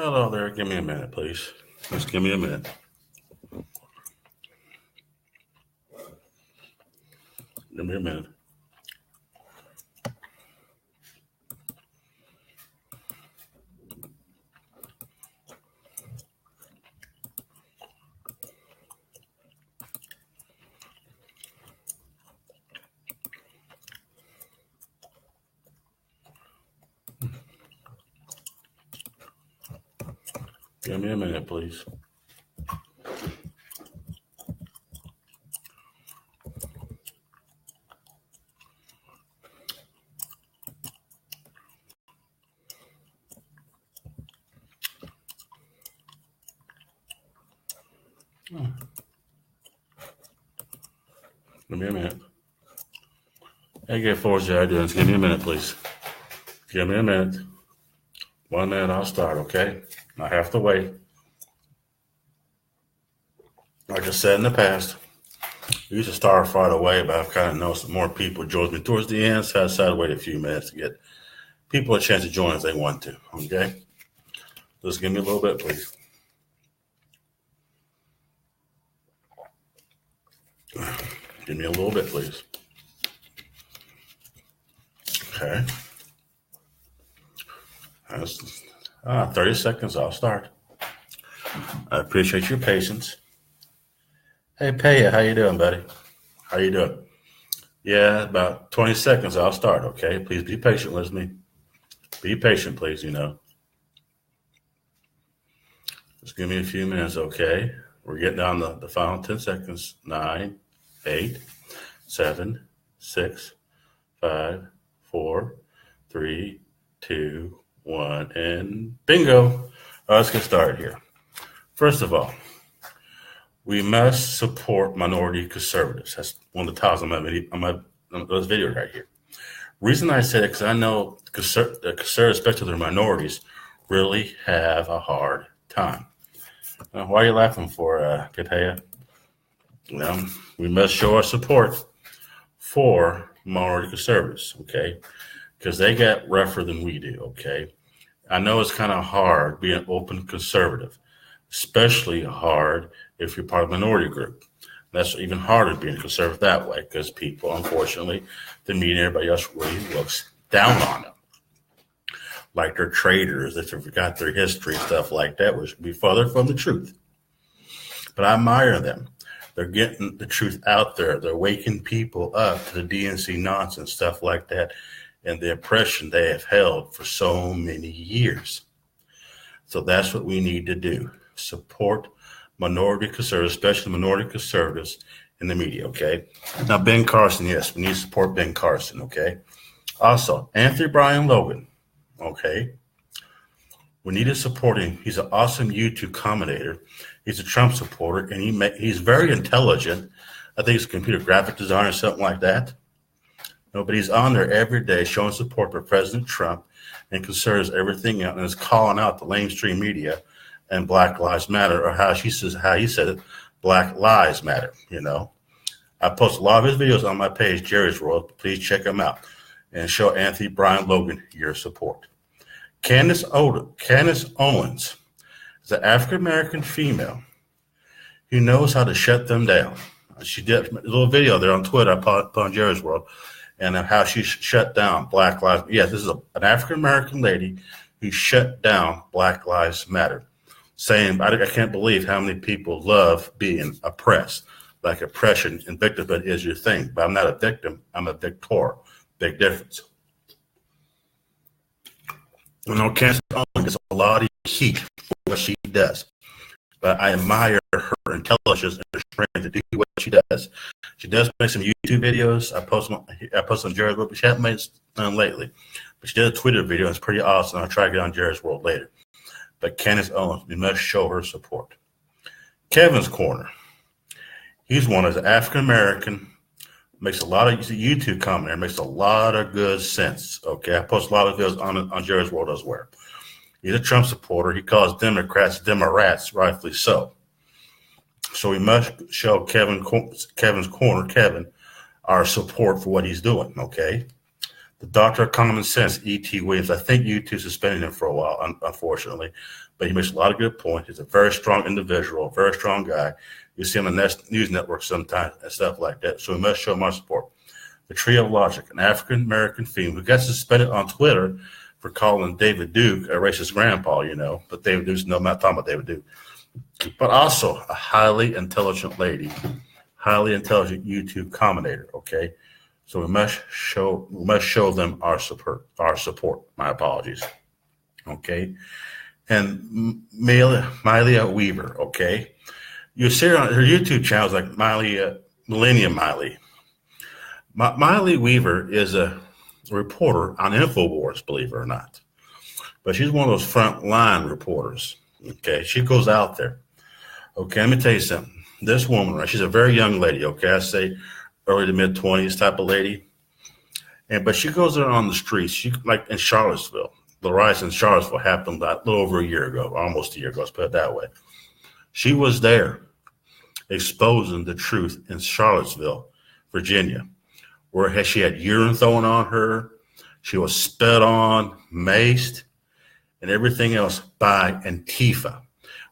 Hello there. Give me a minute, please. Just give me a minute. Give me a minute. Give me a minute, please. Give me a minute. Hey, get forward, how you doing? Give me a minute, please. Give me a minute. 1 minute, I'll start, okay? I have to wait. Like I said in the past, I used to start right away, but I've kind of noticed that more people join me towards the end, so I decided to wait a few minutes to get people a chance to join if they want to, okay? Just give me a little bit, please. Give me a little bit, please. Okay. That's 30 seconds, I'll start. I appreciate your patience. Hey, Paya, how you doing, buddy? How you doing? Yeah, about 20 seconds, I'll start, okay? Please be patient with me. Be patient, please, Just give me a few minutes, okay? We're getting down the final 10 seconds. 9, 8, 7, 6, 5, 4, 3, 2, 1, and bingo. All right, let's get started here. First of all, we must support minority conservatives. That's one of the titles on this video right here. Reason I say it because I know the conservatives, especially their minorities, really have a hard time. Why are you laughing for, Kataya? We must show our support for minority conservatives, okay? Because they get rougher than we do, okay? I know it's kind of hard being open conservative, especially hard if you're part of a minority group. That's even harder being conservative that way because people, unfortunately, the media and everybody else really looks down on them. Like they're traitors, if they forgot their history, stuff like that, which would be further from the truth. But I admire them. They're getting the truth out there. They're waking people up to the DNC nonsense, stuff like that, and the oppression they have held for so many years. So that's what we need to do. Support minority conservatives, especially minority conservatives in the media, okay? Now, Ben Carson, yes, we need to support Ben Carson, okay? Also, Anthony Brian Logan, okay? We need to support him. He's an awesome YouTube commentator. He's a Trump supporter, and he's very intelligent. I think he's a computer graphic designer or something like that. No, but he's on there every day showing support for President Trump and considers everything out and is calling out the mainstream media and Black Lives Matter, or how he said it, Black Lives Matter, I post a lot of his videos on my page, Jerry's World. Please check them out and show Anthony Brian Logan your support. Candace Owens is an African-American female who knows how to shut them down. She did a little video there on Twitter, I put on Jerry's World, and how she shut down Black Lives. Yes, this is an African-American lady who shut down Black Lives Matter, saying, I can't believe how many people love being oppressed. Like oppression and victimhood is your thing, but I'm not a victim, I'm a victor. Big difference. Candace Owens gets a lot of heat for what she does, but I admire her intelligence and her strength to do what she does. She does make some YouTube videos. I post on Jerry's World, but she hasn't made none lately. But she did a Twitter video, and it's pretty awesome. I'll try to get on Jerry's World later. But Candace Owens, we must show her support. Kevin's Corner. He's one of the African-American, makes a lot of YouTube commentary, makes a lot of good sense. Okay, I post a lot of videos on Jerry's World as well. He's a Trump supporter. He calls Democrats Demorats, rightfully so. So we must show Kevin's Corner, Kevin, our support for what he's doing, okay? The Doctor of Common Sense, E.T. Williams. I think YouTube suspended him for a while, unfortunately, but he makes a lot of good points. He's a very strong individual, very strong guy. You see him on the news network sometimes and stuff like that. So we must show him our support. The Tree of Logic, an African-American female who got suspended on Twitter for calling David Duke a racist grandpa, but David Duke's, no, I'm not talking about David Duke. But also a highly intelligent lady, highly intelligent YouTube commentator, okay? So we must show them our support. My apologies, okay? And Miley Weaver, okay? You see her on her YouTube channels like Millennium Miley. Miley Weaver is a reporter on InfoWars, believe it or not. But she's one of those frontline reporters, okay? She goes out there. Okay, let me tell you something. This woman, right, she's a very young lady, okay? I say early to mid-20s type of lady. But she goes there on the streets. She, like in Charlottesville. The riots in Charlottesville happened a little over a year ago, almost a year ago, let's put it that way. She was there exposing the truth in Charlottesville, Virginia, where she had urine thrown on her. She was spit on, maced, and everything else by Antifa,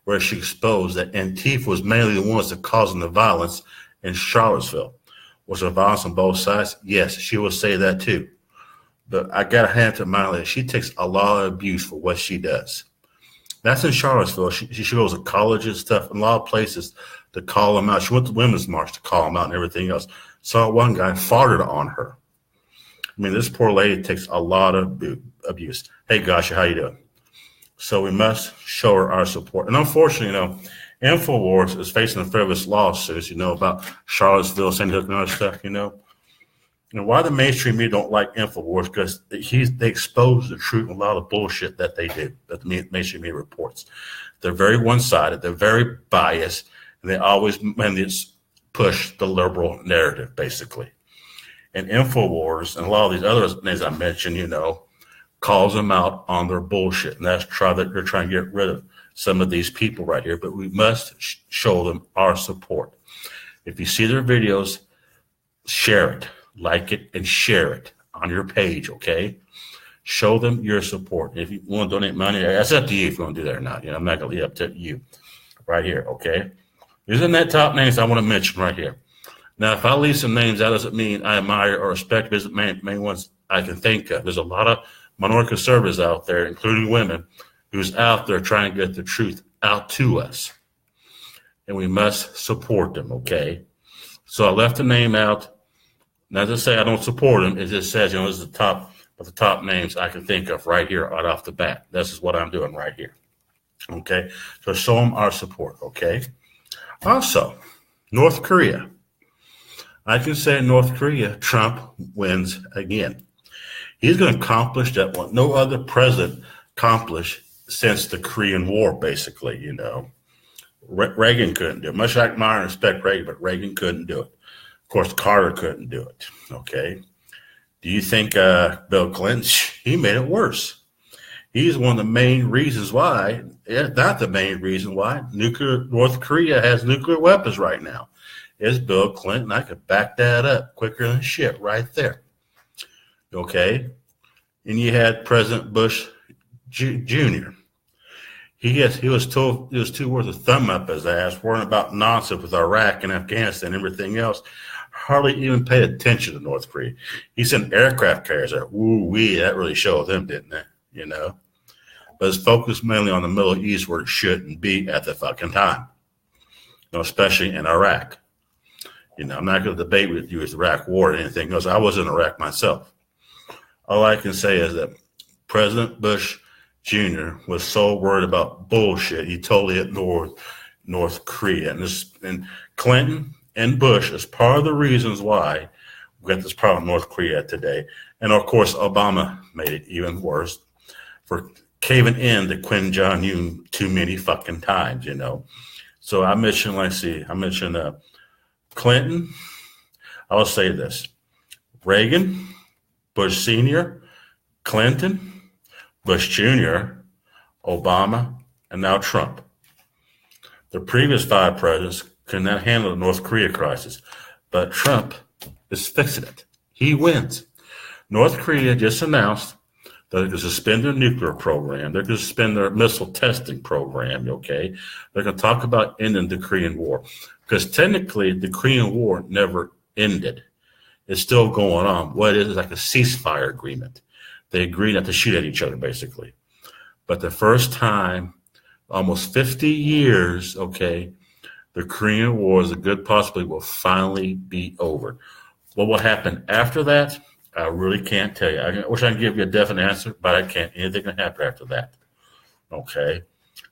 where she exposed that Antifa was mainly the ones that causing the violence in Charlottesville. Was there violence on both sides? Yes, she will say that too. But I got to hand it to Miley. She takes a lot of abuse for what she does. That's in Charlottesville. She goes to colleges and stuff, and a lot of places to call them out. She went to Women's March to call them out and everything else. Saw one guy farted on her. I mean, this poor lady takes a lot of abuse. Hey, Gasha, how you doing? So we must show her our support. And unfortunately, InfoWars is facing a frivolous lawsuits, about Charlottesville, St. Hook, and other stuff, And why the mainstream media don't like InfoWars, because they expose the truth and a lot of bullshit that they do, that the mainstream media reports. They're very one-sided. They're very biased. And they always push the liberal narrative, basically. And InfoWars and a lot of these other things I mentioned, calls them out on their bullshit. And that's they're trying to get rid of some of these people right here. But we must show them our support. If you see their videos, share it, like it, and share it on your page, okay? Show them your support. If you want to donate money, that's up to you if you want to do that or not. I'm not going to leave it up to you right here, okay? These are the top names I want to mention right here. Now, if I leave some names, that doesn't mean I admire or respect. These are the main ones I can think of. There's a lot of minority conservatives out there, including women, who's out there trying to get the truth out to us. And we must support them, okay? So I left the name out. Not to say I don't support them. It just says, this is the top names I can think of right here, right off the bat. This is what I'm doing right here, okay? So show them our support, okay? Also, North Korea. I can say in North Korea, Trump wins again. He's going to accomplish that what no other president accomplished since the Korean War, basically, Reagan couldn't do it. Much like I admire and respect Reagan, but Reagan couldn't do it. Of course, Carter couldn't do it, okay? Do you think Bill Clinton, he made it worse? He's one of the main reasons why, not the main reason why, North Korea has nuclear weapons right now. Is Bill Clinton. I could back that up quicker than shit right there. Okay? And you had President Bush Jr. He was too worth a thumb up his ass, worrying about nonsense with Iraq and Afghanistan and everything else. Hardly even paid attention to North Korea. He sent aircraft carriers there. Woo-wee, that really showed them, didn't it? But it's focused mainly on the Middle East where it shouldn't be at the fucking time. Especially in Iraq. I'm not going to debate with you with the Iraq war or anything else. I was in Iraq myself. All I can say is that President Bush Jr. was so worried about bullshit, he totally ignored North Korea. And Clinton and Bush is part of the reasons why we got this problem in North Korea today. And, of course, Obama made it even worse for caving in to Kim Jong-un too many fucking times, So I mentioned, Clinton. I will say this. Reagan, Bush Sr., Clinton, Bush Jr., Obama, and now Trump. The previous 5 presidents could not handle the North Korea crisis, but Trump is fixing it. He wins. North Korea just announced that they're going to suspend their nuclear program. They're going to suspend their missile testing program, okay? They're going to talk about ending the Korean War. Because technically, the Korean War never ended. It's still going on. What it is like a ceasefire agreement. They agree not to shoot at each other, basically. But the first time, almost 50 years, okay, the Korean War is a good possibility will finally be over. What will happen after that? I really can't tell you. I wish I could give you a definite answer, but I can't. Anything can happen after that. Okay.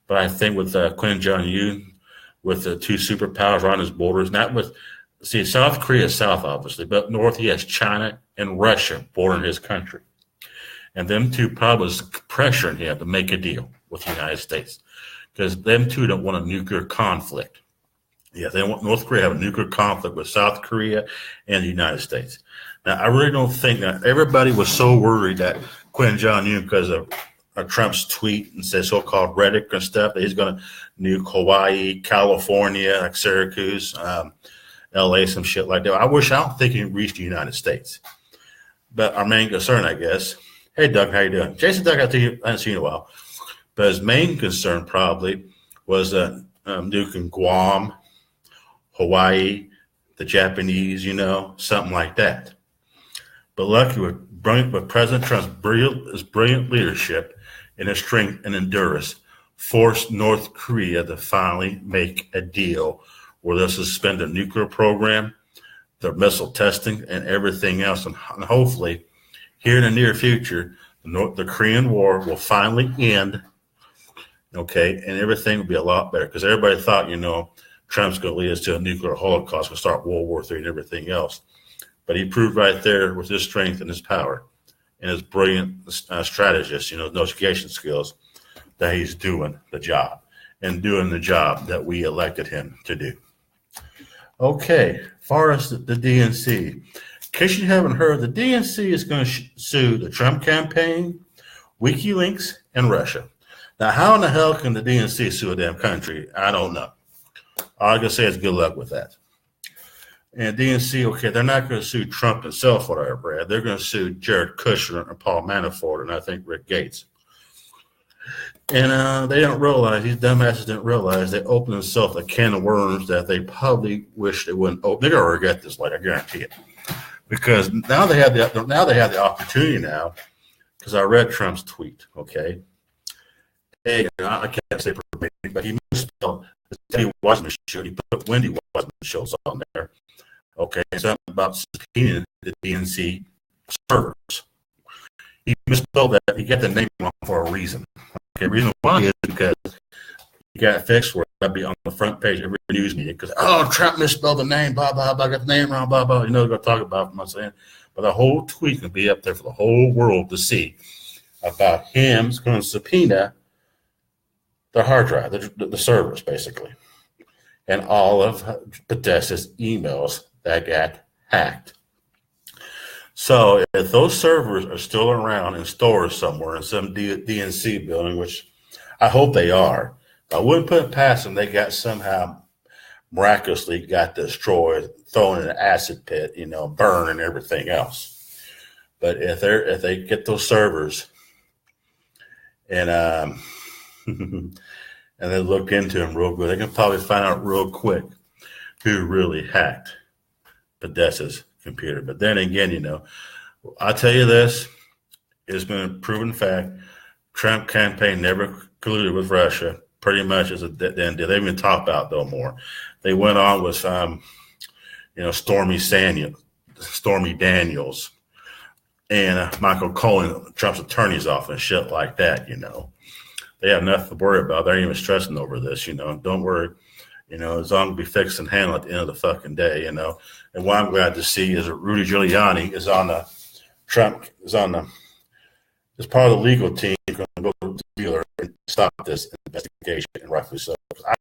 But I think with Kim Jong-un, with the two superpowers on his borders, not with, see, South Korea is south, obviously, but north he has China and Russia bordering his country. And them two probably is pressuring him to make a deal with the United States because them two don't want a nuclear conflict. Yeah, they want North Korea to have a nuclear conflict with South Korea and the United States. Now, I really don't think that everybody was so worried that Kim Jong-un, because of Trump's tweet and says so-called rhetoric and stuff, that he's going to nuke Hawaii, California, like Syracuse, LA, some shit like that. I don't think he reached the United States. But our main concern, I guess, hey, Doug, how you doing? Jason, Doug, I haven't seen you in a while. But his main concern probably was nuking Guam, Hawaii, the Japanese, something like that. But luckily, with President Trump's brilliant leadership and his strength and endurance, forced North Korea to finally make a deal where they'll suspend their nuclear program, their missile testing, and everything else. And hopefully, here in the near future, the Korean War will finally end, okay, and everything will be a lot better. Because everybody thought, Trump's going to lead us to a nuclear holocaust, going to start World War III and everything else. But he proved right there with his strength and his power and his brilliant strategist, negotiation skills, that he's doing the job and doing the job that we elected him to do. Okay, as far as the DNC, in case you haven't heard, the DNC is going to sue the Trump campaign, WikiLeaks, and Russia. Now, how in the hell can the DNC sue a damn country? I don't know. All I can say is good luck with that. And DNC, okay, they're not going to sue Trump himself, what I read. They're going to sue Jared Kushner and Paul Manafort and I think Rick Gates. And they don't realize, these dumbasses didn't realize they opened themselves a can of worms that they probably wish they wouldn't open. They're going to regret this later, I guarantee it. Because now they have the opportunity now, because I read Trump's tweet, okay? Hey, I can't say for me, but he misspelled the Teddy Wasserman show. He put Wendy Wasserman shows on there. Okay, something about subpoenaing the DNC servers. He misspelled that. He got the name wrong for a reason. Okay, the reason why is because he got it fixed where that'd be on the front page of every news media. Because, Trump misspelled the name, blah, blah, blah, got the name wrong, blah, blah. They're going to talk about it, I'm not saying. But the whole tweet can be up there for the whole world to see about him going to subpoena the hard drive, the servers, basically, and all of Podesta's emails that got hacked. So if those servers are still around in stores somewhere in some DNC building, which I hope they are, I wouldn't put it past them. They got somehow miraculously got destroyed, thrown in an acid pit, burned and everything else. But if they get those servers and and they look into them real good, they can probably find out real quick who really hacked Podesta's computer. But then again, I'll tell you this, it's been a proven fact. Trump campaign never colluded with Russia. Pretty much as a dead end. They didn't even talk about it no more. They went on with Stormy Daniels and Michael Cohen, Trump's attorney's office, and shit like that, They have nothing to worry about. They ain't even stressing over this, Don't worry. It's all going to be fixed and handled at the end of the fucking day, And what I'm glad to see is that Rudy Giuliani is is part of the legal team going to go to the dealer and stop this investigation, and rightfully so. I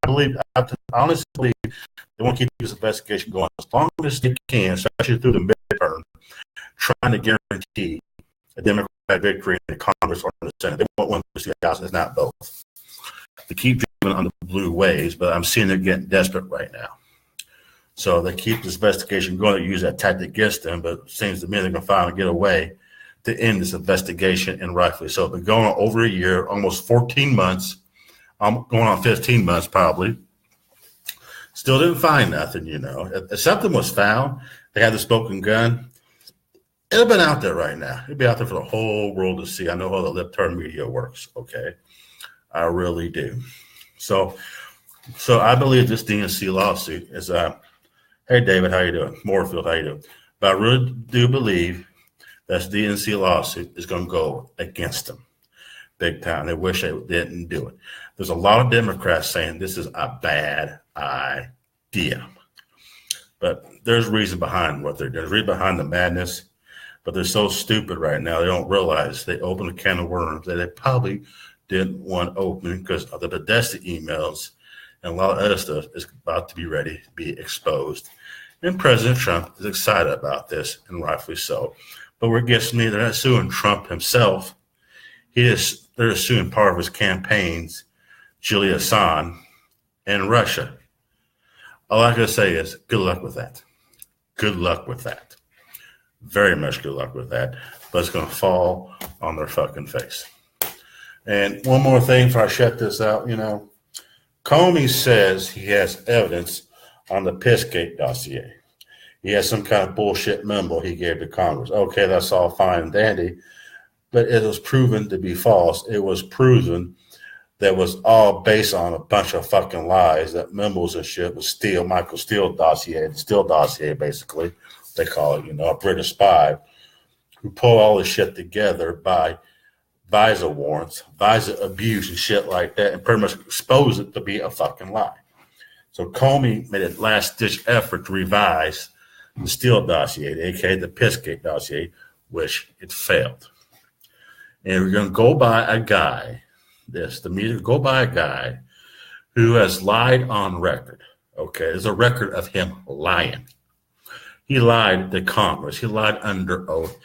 honestly believe they want to keep this investigation going as long as they can, especially through the midterm, trying to guarantee a Democratic victory in the Congress or in the Senate. They want one of the House, it's not both. They keep dreaming on the blue waves, but I'm seeing they're getting desperate right now. So they keep this investigation going. They use that tactic against them, but it seems to me they're going to finally get away to end this investigation, and rightfully so. It's been going on over a year, almost 14 months. I'm going on 15 months probably. Still didn't find nothing, If something was found, they had the smoking gun, it'd have been out there right now. It'd be out there for the whole world to see. I know how the lip-turn media works, okay? I really do. So I believe this DNC lawsuit is, hey, David, how you doing? Moorfield, how you doing? But I really do believe that this DNC lawsuit is going to go against them big time. They wish they didn't do it. There's a lot of Democrats saying this is a bad idea. But there's reason behind what they're doing. There's reason behind the madness. But they're so stupid right now, they don't realize they opened a can of worms that they probably didn't want open because of the Podesta emails and a lot of other stuff is about to be ready to be exposed. And President Trump is excited about this, and rightfully so. But what gets me, they're not suing Trump himself. They're suing part of his campaigns, Julia Assange, and Russia. All I can say is good luck with that. Good luck with that. Very much good luck with that. But it's going to fall on their fucking face. And one more thing before I shut this out, Comey says he has evidence on the Pissgate dossier. He has some kind of bullshit memo he gave to Congress. Okay, that's all fine and dandy, but it was proven to be false. It was proven that was all based on a bunch of fucking lies, that memos and shit was Michael Steele dossier, the Steele dossier, basically, they call it, a British spy who pulled all this shit together by visa warrants, visa abuse and shit like that, and pretty much exposed it to be a fucking lie. So Comey made a last-ditch effort to revise the Steele dossier, aka the Pissgate dossier, which it failed. And we're going to go by a guy, who has lied on record. Okay, there's a record of him lying. He lied to Congress. He lied under oath.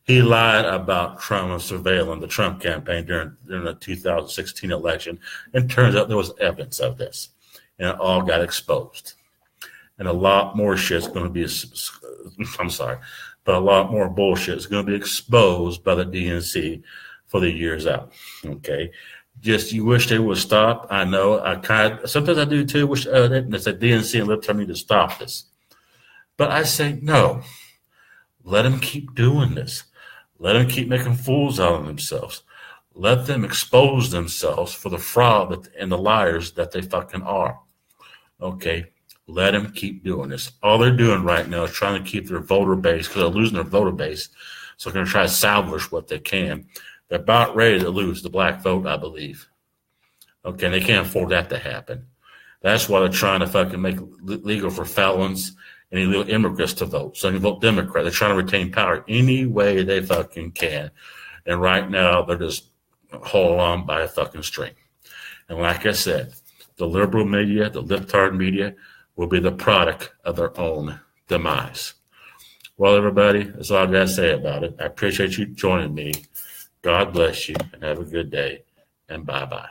He lied about Trump and surveilling the Trump campaign during the 2016 election. And turns out there was evidence of this. And it all got exposed. And a lot more shit's going to be, but a lot more bullshit is going to be exposed by the DNC for the years out. Okay. Just, you wish they would stop. I know. Sometimes I do too. Wish that the DNC and lip-turn need to stop this. But I say no. Let them keep doing this. Let them keep making fools out of themselves. Let them expose themselves for the fraud and the liars that they fucking are. Okay, let them keep doing this. All they're doing right now is trying to keep their voter base, because they're losing their voter base, so they're going to try to salvage what they can. They're about ready to lose the black vote, I believe. Okay, and they can't afford that to happen. That's why they're trying to fucking make legal for felons and illegal immigrants to vote, so they can vote Democrat. They're trying to retain power any way they fucking can. And right now, they're just holding on by a fucking string. And like I said, the liberal media, the lip-tard media, will be the product of their own demise. Well, everybody, that's all I got to say about it. I appreciate you joining me. God bless you, and have a good day, and bye-bye.